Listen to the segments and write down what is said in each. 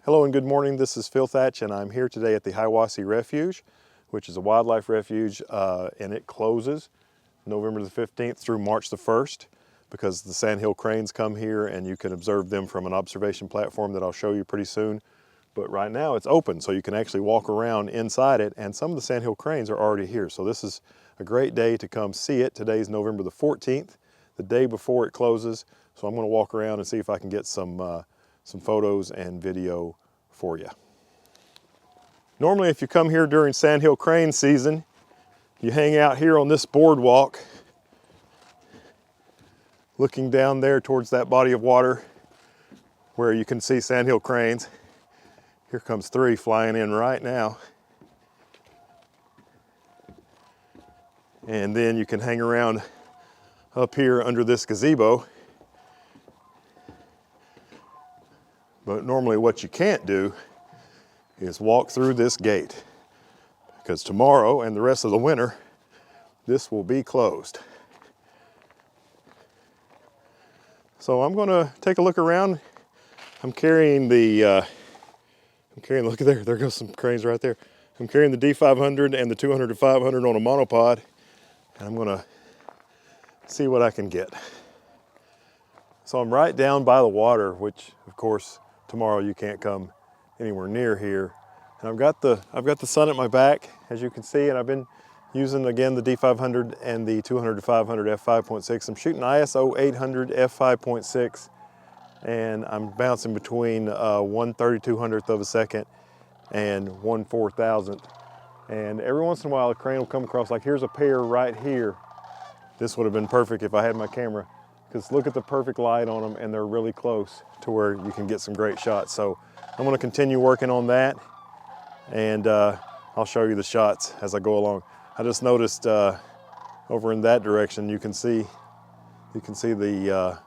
Hello and good morning. This is Phil Thatch and I'm here today at the Hiwassee Refuge, which is a wildlife refuge, and it closes November the 15th through March the 1st because the Sandhill Cranes come here and you can observe them from an observation platform that I'll show you pretty soon. But right now it's open, so you can actually walk around inside it, and some of the Sandhill Cranes are already here. So this is a great day to come see it. Today's November the 14th, the day before it closes. So I'm going to walk around and see if I can get some photos and video for you. Normally, if you come here during Sandhill Crane season, you hang out here on this boardwalk, looking down there towards that body of water where you can see Sandhill Cranes. Here comes three flying in right now. And then you can hang around up here under this gazebo. But normally what you can't do is walk through this gate, because tomorrow and the rest of the winter, this will be closed. So I'm gonna take a look around. I'm carrying the, look at there goes some cranes right there. I'm carrying the D500 and the 200-500 on a monopod, and I'm gonna see what I can get. So I'm right down by the water, which of course, tomorrow you can't come anywhere near here. And I've got the sun at my back, as you can see, and I've been using again the D500 and the 200-500 f5.6. I'm shooting ISO 800 f5.6, and I'm bouncing between 1/3200th of a second and 1/4000th. And every once in a while a crane will come across, like here's a pair right here. This would have been perfect if I had my camera, because look at the perfect light on them, and they're really close to where you can get some great shots. So I'm gonna continue working on that, and I'll show you the shots as I go along. I just noticed over in that direction, you can see the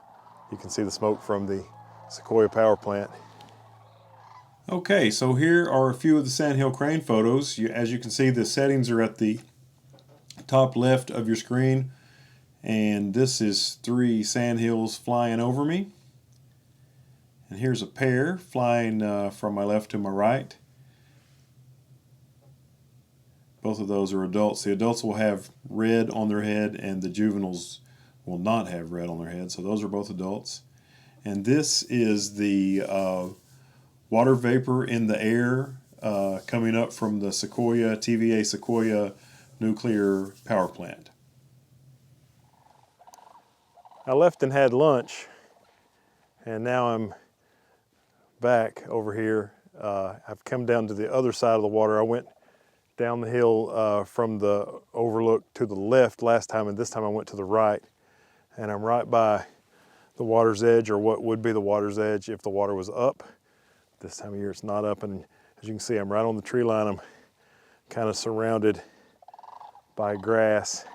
smoke from the Sequoia power plant. Okay, so here are a few of the Sandhill Crane photos. As you can see, the settings are at the top left of your screen. And this is three sandhills flying over me. And here's a pair flying from my left to my right. Both of those are adults. The adults will have red on their head and the juveniles will not have red on their head. So those are both adults. And this is the water vapor in the air coming up from the TVA Sequoia nuclear power plant. I left and had lunch, and now I'm back over here. I've come down to the other side of the water. I went down the hill from the overlook to the left last time, and this time I went to the right. And I'm right by the water's edge, or what would be the water's edge if the water was up. This time of year it's not up, and as you can see, I'm right on the tree line. I'm kind of surrounded by grass.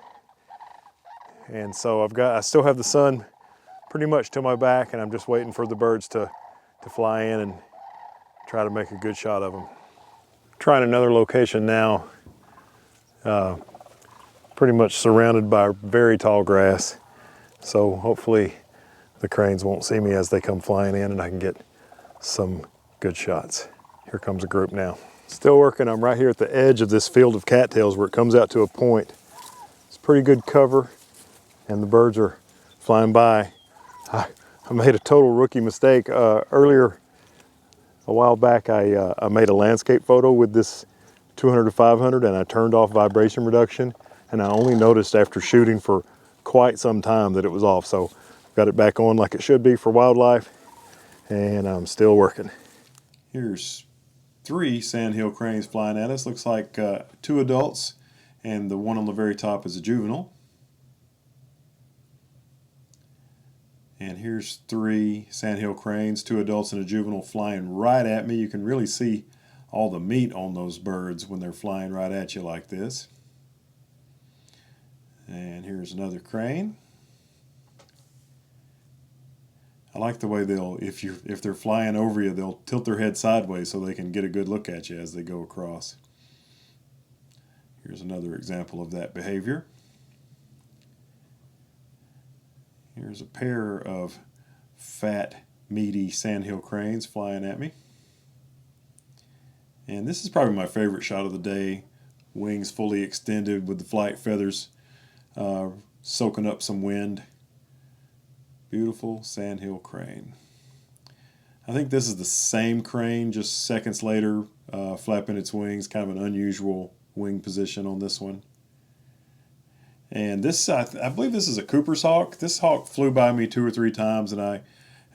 And so I still have the sun pretty much to my back, and I'm just waiting for the birds to fly in and try to make a good shot of them. Trying another location now, pretty much surrounded by very tall grass. So hopefully the cranes won't see me as they come flying in, and I can get some good shots. Here comes a group now. Still working. I'm right here at the edge of this field of cattails where it comes out to a point. It's pretty good cover, and the birds are flying by. I made a total rookie mistake. Earlier, a while back, I made a landscape photo with this 200-500, and I turned off vibration reduction, and I only noticed after shooting for quite some time that it was off. So I've got it back on like it should be for wildlife, and I'm still working. Here's three Sandhill Cranes flying at us. Looks like two adults, and the one on the very top is a juvenile. And here's three Sandhill Cranes, two adults and a juvenile, flying right at me. You can really see all the meat on those birds when they're flying right at you like this. And here's another crane. I like the way if they're flying over you, they'll tilt their head sideways so they can get a good look at you as they go across. Here's another example of that behavior. Here's a pair of fat, meaty Sandhill Cranes flying at me. And this is probably my favorite shot of the day. Wings fully extended with the flight feathers soaking up some wind. Beautiful Sandhill crane. I think this is the same crane, just seconds later, flapping its wings. Kind of an unusual wing position on this one. And this, I believe this is a Cooper's hawk. This hawk flew by me 2 or 3 times, and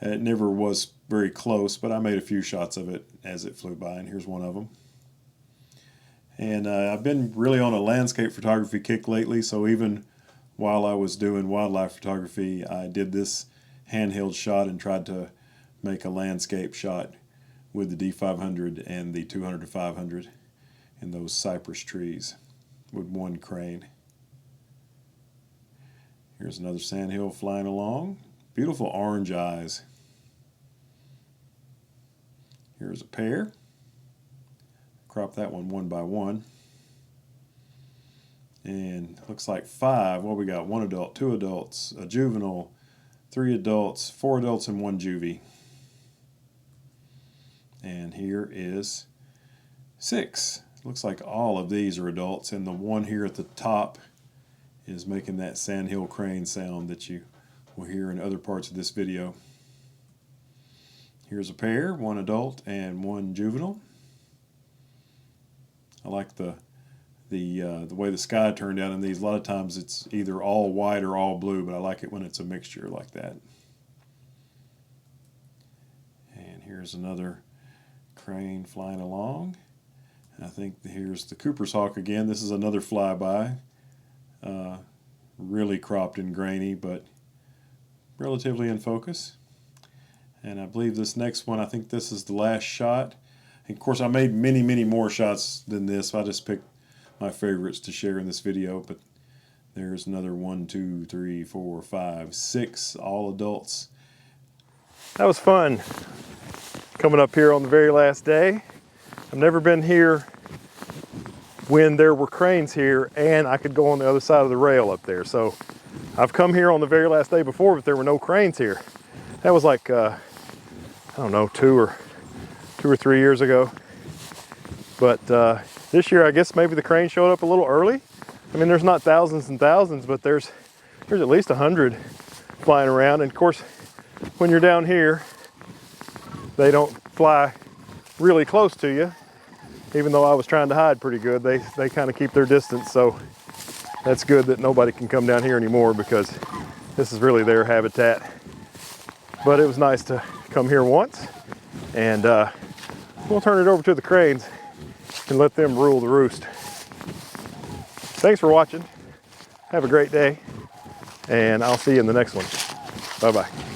it never was very close, but I made a few shots of it as it flew by, and here's one of them. And I've been really on a landscape photography kick lately, so even while I was doing wildlife photography, I did this handheld shot and tried to make a landscape shot with the D500 and the 200-500 in those cypress trees with one crane. Here's another sandhill flying along. Beautiful orange eyes. Here's a pair. Crop that one by one. And looks like 5. Well, we got 1 adult, 2 adults, a juvenile, 3 adults, 4 adults, and 1 juvie. And here is 6. Looks like all of these are adults, and the one here at the top is making that sandhill crane sound that you will hear in other parts of this video. Here's a pair, 1 adult and 1 juvenile. I like the way the sky turned out in these. A lot of times it's either all white or all blue, but I like it when it's a mixture like that. And here's another crane flying along. And I think here's the Cooper's hawk again. This is another flyby. Really cropped and grainy, but relatively in focus. And I believe this next one, I think this is the last shot. And of course, I made many more shots than this. I just picked my favorites to share in this video. But there's another 1, 2, 3, 4, 5, 6, all adults. That was fun coming up here on the very last day. I've never been here when there were cranes here and I could go on the other side of the rail up there. So I've come here on the very last day before, but there were no cranes here. That was like, I don't know, 2 or 3 years ago. But this year, I guess maybe the crane showed up a little early. I mean, there's not thousands and thousands, but there's at least 100 flying around. And of course, when you're down here, they don't fly really close to you. Even though I was trying to hide pretty good, they kind of keep their distance. So that's good that nobody can come down here anymore because this is really their habitat. But it was nice to come here once, and we'll turn it over to the cranes and let them rule the roost. Thanks for watching. Have a great day, and I'll see you in the next one. Bye-bye.